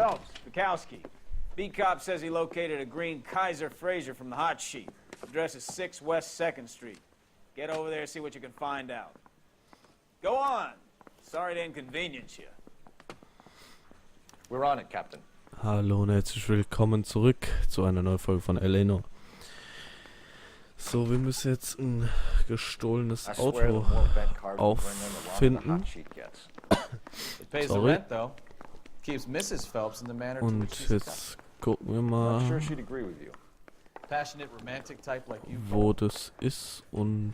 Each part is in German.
Phelps, Bukowski. B-Cop says he located a green Kaiser Fraser from the hot sheet. Address is 6 West 2nd Street. Get over there and see what you can find out. Go on. Sorry to inconvenience you. We're on it, Captain. Hallo und herzlich willkommen zurück zu einer neuen Folge von LA Noire. So, wir müssen jetzt ein gestohlenes Auto auffinden. Sorry. Und jetzt gucken wir mal, wo das ist und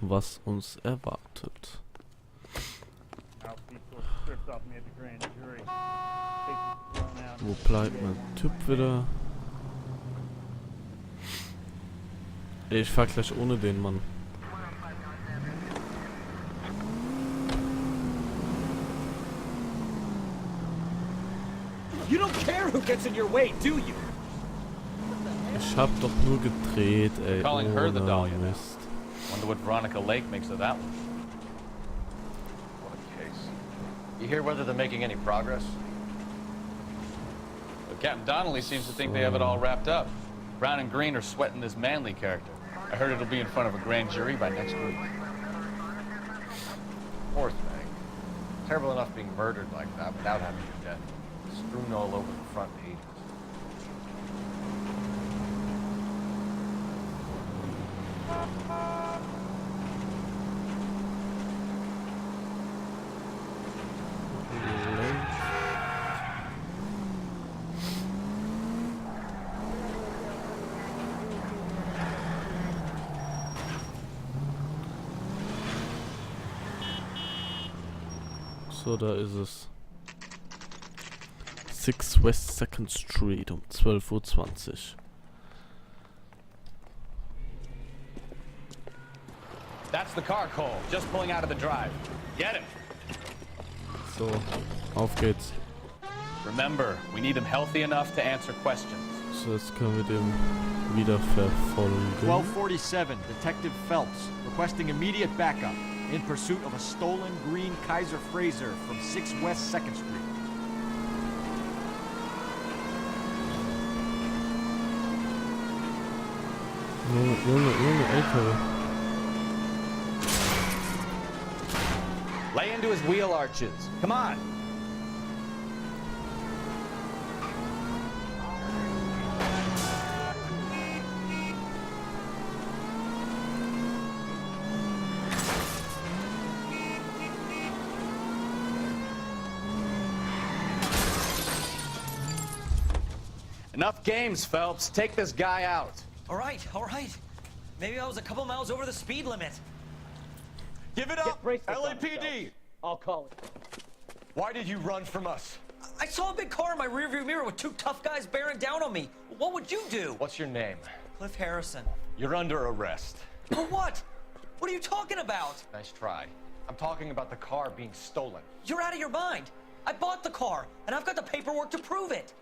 was uns erwartet. Wo bleibt mein Typ wieder? Ich fahr gleich ohne den Mann. You don't care who gets in your way, do you? Ich hab doch nur gedreht, ey. Calling her the Dahlia now. Mist. Wonder what Veronica Lake makes of that one. What a case. You hear whether they're making any progress? Well, Captain Donnelly seems to think they have it all wrapped up. Brown and Green are sweating this Manley character. I heard it'll be in front of a grand jury by next week. Poor thing. Terrible enough being murdered like that without having your death strewn all over the front pages. So, da ist es. 6 West 2nd Street um 12:20 Uhr. That's the car, Cole. Just pulling out of the drive. Get him. So, auf geht's. Remember, we need him healthy enough to answer questions. So, jetzt können wir dem wieder verfolgen. 1247, Detective Phelps, requesting immediate backup in pursuit of a stolen green Kaiser Fraser from 6 West 2nd Street. Junge, LKW. Lay into his wheel arches. Come on. Enough games, Phelps. Take this guy out. All right. Maybe I was a couple miles over the speed limit. Give it up, LAPD! I'll call it. Why did you run from us? I saw a big car in my rearview mirror with 2 tough guys bearing down on me. What would you do? What's your name? Cliff Harrison. You're under arrest. For what? What are you talking about? Nice try. I'm talking about the car being stolen. You're out of your mind. I bought the car, and I've got the paperwork to prove it.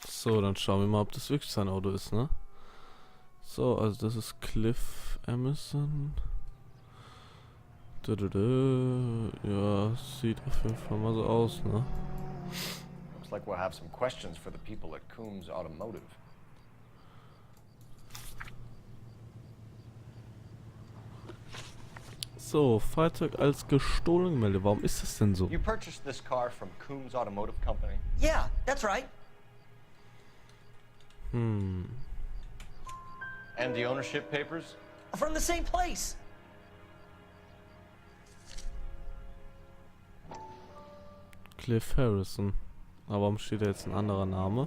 So, dann schauen wir mal, ob das wirklich sein Auto ist, ne? So, also das ist Cliff Emerson. Ja, sieht auf jeden Fall mal so aus, ne? Looks like we'll have some questions for the people at Coombs Automotive. So, Fahrzeug als gestohlen gemeldet. Warum ist das denn so? You purchased this car from Coombs Automotive Company? Yeah, that's right. And the ownership papers? From the same place. Cliff Harrison. Aber warum steht da jetzt ein anderer Name?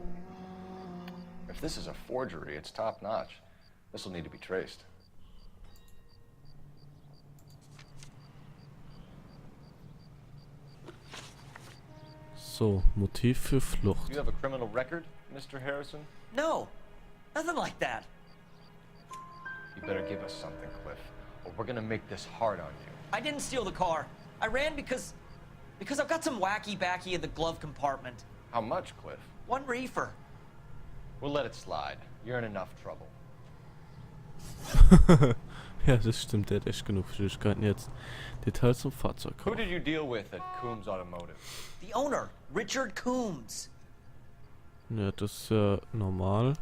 If this is a forgery, it's top notch. This will need to be traced. So, Motiv für Flucht. You have a criminal record, Mr. Harrison? No, nothing like that. You better give us something, Cliff, or we're gonna make this hard on you. I didn't steal the car. I ran because I've got some wacky backy in the glove compartment. How much, Cliff? 1 reefer. We'll let it slide. You're in enough trouble. Ja, das stimmt, der hat echt genug Schwierigkeiten jetzt. Details zum Fahrzeug. Who did you deal with at Coombs Automotive? The owner, Richard Coombs. Ja, das ist ja normal.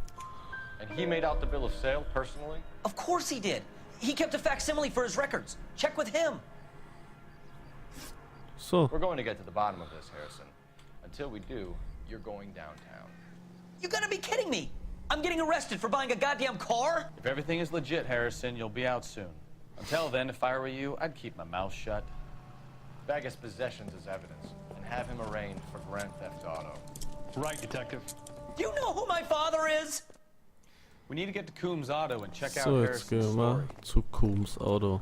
And he made out the bill of sale personally? Of course he did. He kept a facsimile for his records. Check with him. So, We're going to get to the bottom of this, Harrison. Until we do, you're going downtown. You gotta be kidding me. I'm getting arrested for buying a goddamn car? If everything is legit, Harrison, you'll be out soon. Until then, if I were you, I'd keep my mouth shut. Bag his possessions as evidence and have him arraigned for Grand Theft Auto. Right, Detective. Do you know who my father is? We need to get to Coombs Auto and check out so jetzt gehen Harrison's wir mal story. zu Coombs Auto.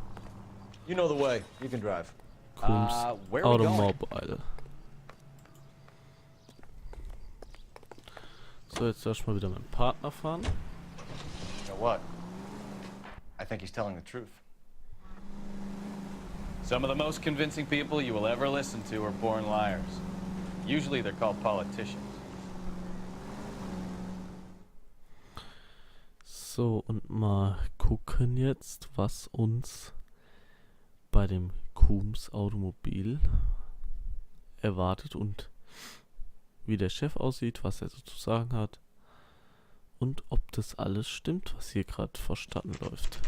You know the way. You can drive. Coombs where are we going? Automobile. So, jetzt darf ich mal wieder meinen Partner fahren. You know what? I think he's telling the truth. Some of the most convincing people you will ever listen to are born liars. Usually they're called politicians. So, und mal gucken jetzt, was uns bei dem Coombs Automobil erwartet und wie der Chef aussieht, was er so zu sagen hat und ob das alles stimmt, was hier gerade vorstatten läuft.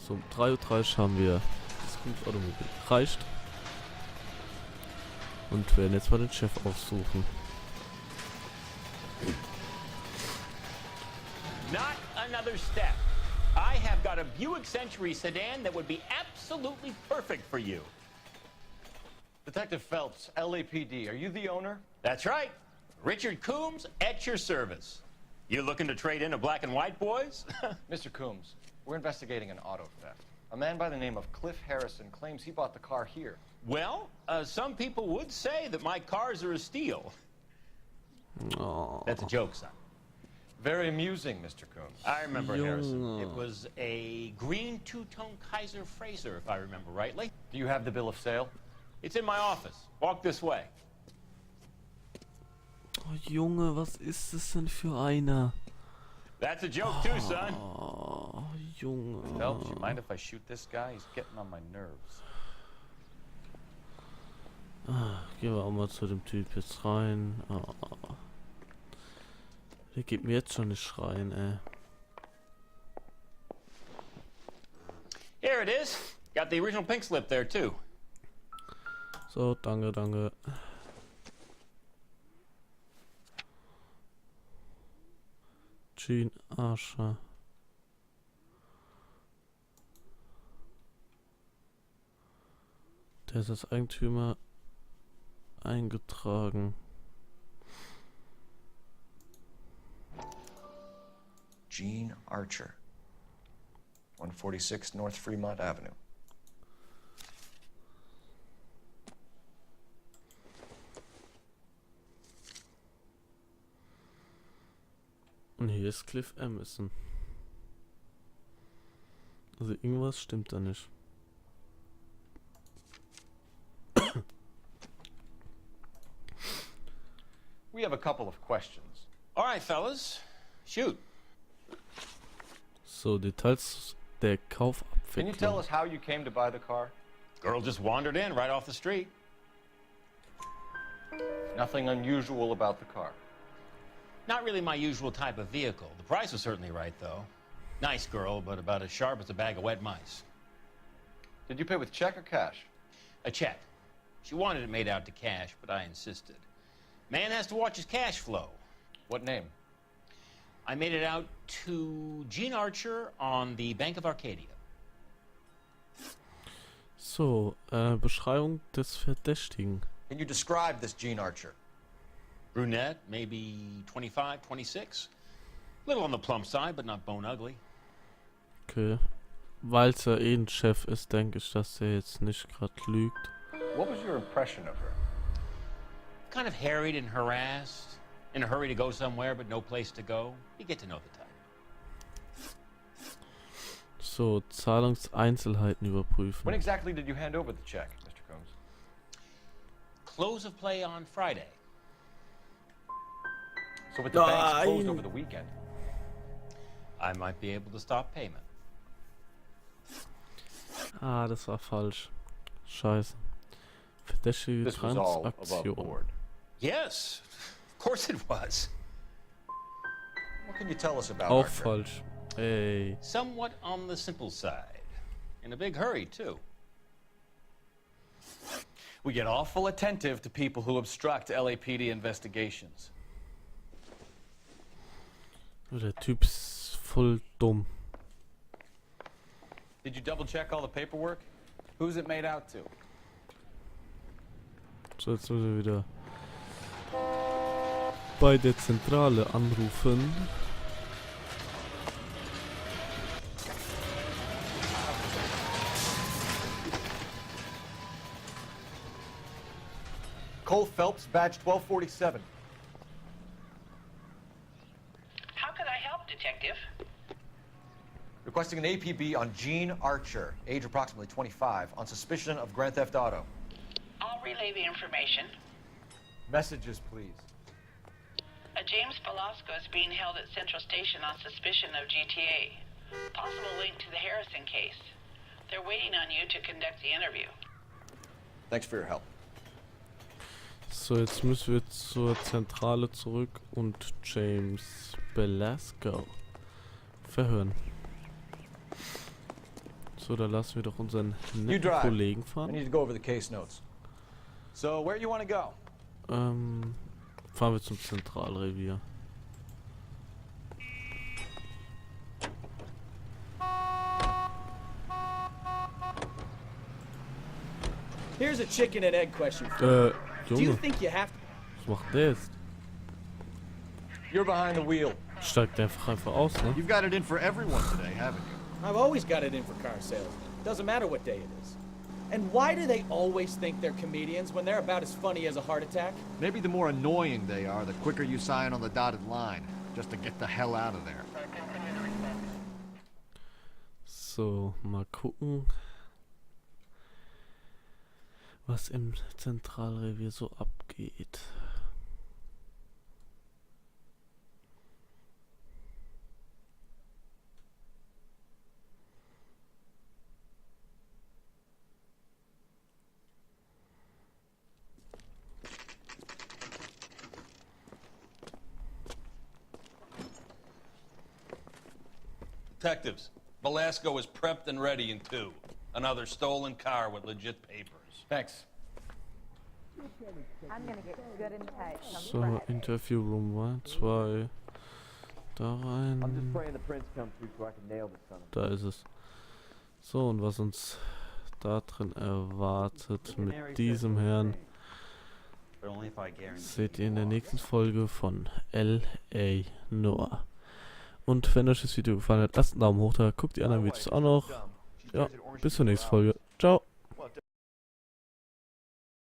So, um 3:30 Uhr haben wir das Coombs Automobil erreicht und werden jetzt mal den Chef aufsuchen. Not another step. I have got a Buick Century sedan that would be absolutely perfect for you. Detective Phelps, LAPD, are you the owner? That's right. Richard Coombs at your service. You looking to trade in a black and white, boys? Mr. Coombs, we're investigating an auto theft. A man by the name of Cliff Harrison claims he bought the car here. Well, some people would say that my cars are a steal. Oh. That's a joke, son. Very amusing, Mr. Coombs. I remember Harrison. Junge. It was a green two-tone Kaiser Frazer, if I remember rightly. Do you have the bill of sale? It's in my office. Walk this way. Oh, Junge, was ist das denn für einer? That's a joke too, son. Oh, Junge. Phelps, you mind if I shoot this guy? He's getting on my nerves. Gehen wir auch mal zu dem Typ jetzt rein. Oh. Der geht mir jetzt schon nicht rein, ey. Here it is. Got the original pink slip there too. So, danke, danke. Gene Archer. Der ist als Eigentümer eingetragen. Gene Archer, 146 North Fremont Avenue. Und hier ist Cliff Emerson. Also irgendwas stimmt da nicht. We have a couple of questions. All right, fellas. Shoot. So, Details der Can you tell Kaufabwicklung. us how you came to buy the car? Girl just wandered in right off the street. Nothing unusual about the car. Not really my usual type of vehicle. The price was certainly right, though. Nice girl, but about as sharp as a bag of wet mice. Did you pay with check or cash? A check. She wanted it made out to cash, but I insisted. Man has to watch his cash flow. What name? I made it out to Gene Archer on the Bank of Arcadia. So, Beschreibung des Verdächtigen. Can you describe this Gene Archer? Brunette, maybe 25, 26. Little on the plump side, but not bone ugly. Okay. Weil es ja eh ein Chef ist, denke ich, dass der jetzt nicht gerade lügt. What was your impression of her? Kind of harried and harassed. In a hurry to go somewhere, but no place to go. You get to know the type. So, Zahlungseinzelheiten überprüfen. When exactly did you hand over the check, Mr. Combs? Close of play on Friday. So with the banks closed over the weekend. I might be able to stop payment. Ah, das war falsch. Scheiße. Verdächtige This was all above Transaktion. board. Yes, of course it was. What can you tell us about Auch Archer? falsch. Ey. Somewhat on the simple side. In a big hurry, too. We get awful attentive to people who obstruct LAPD investigations. Der Typ ist voll dumm. Did you double check all the paperwork? Who's it made out to? So, jetzt müssen wir wieder bei der Zentrale anrufen. Cole Phelps, badge 1247. How can I help, Detective? Requesting an APB on Gene Archer, age approximately 25, on suspicion of Grand Theft Auto. I'll relay the information. Messages, please. A James Velasco is being held at Central Station on suspicion of GTA. Possible link to the Harrison case. They're waiting on you to conduct the interview. Thanks for your help. So, jetzt müssen wir zur Zentrale zurück und James Velasco verhören. So, da lassen wir doch unseren You netten drive. Kollegen I fahren. need to go over the case notes. So, where you want to go? Fahren wir zum Zentralrevier. Here's a chicken and egg question. Do you Junge, think you have to? was macht der jetzt? You're behind the wheel. Steigt der einfach aus, ne? You've got it in for everyone today, haven't you? I've always got it in for car sales. Doesn't matter what day it is. And why do they always think they're comedians when they're about as funny as a heart attack? Maybe the more annoying they are, the quicker you sign on the dotted line, just to get the hell out of there. So, mal gucken, was im Zentralrevier so abgeht. Detectives, Velasco is prepped and ready in 2. Another stolen car with legit papers. Thanks. I'm gonna get good and tight. Come So, Friday. Interview Room 1, 2, da rein. Da ist es. So, und was uns da drin erwartet mit diesem Herrn, seht ihr in der nächsten Folge von L.A. Noire. Und wenn euch das Video gefallen hat, lasst einen Daumen hoch da, guckt die anderen Videos auch noch. Ja, bis zur nächsten Folge. Ciao.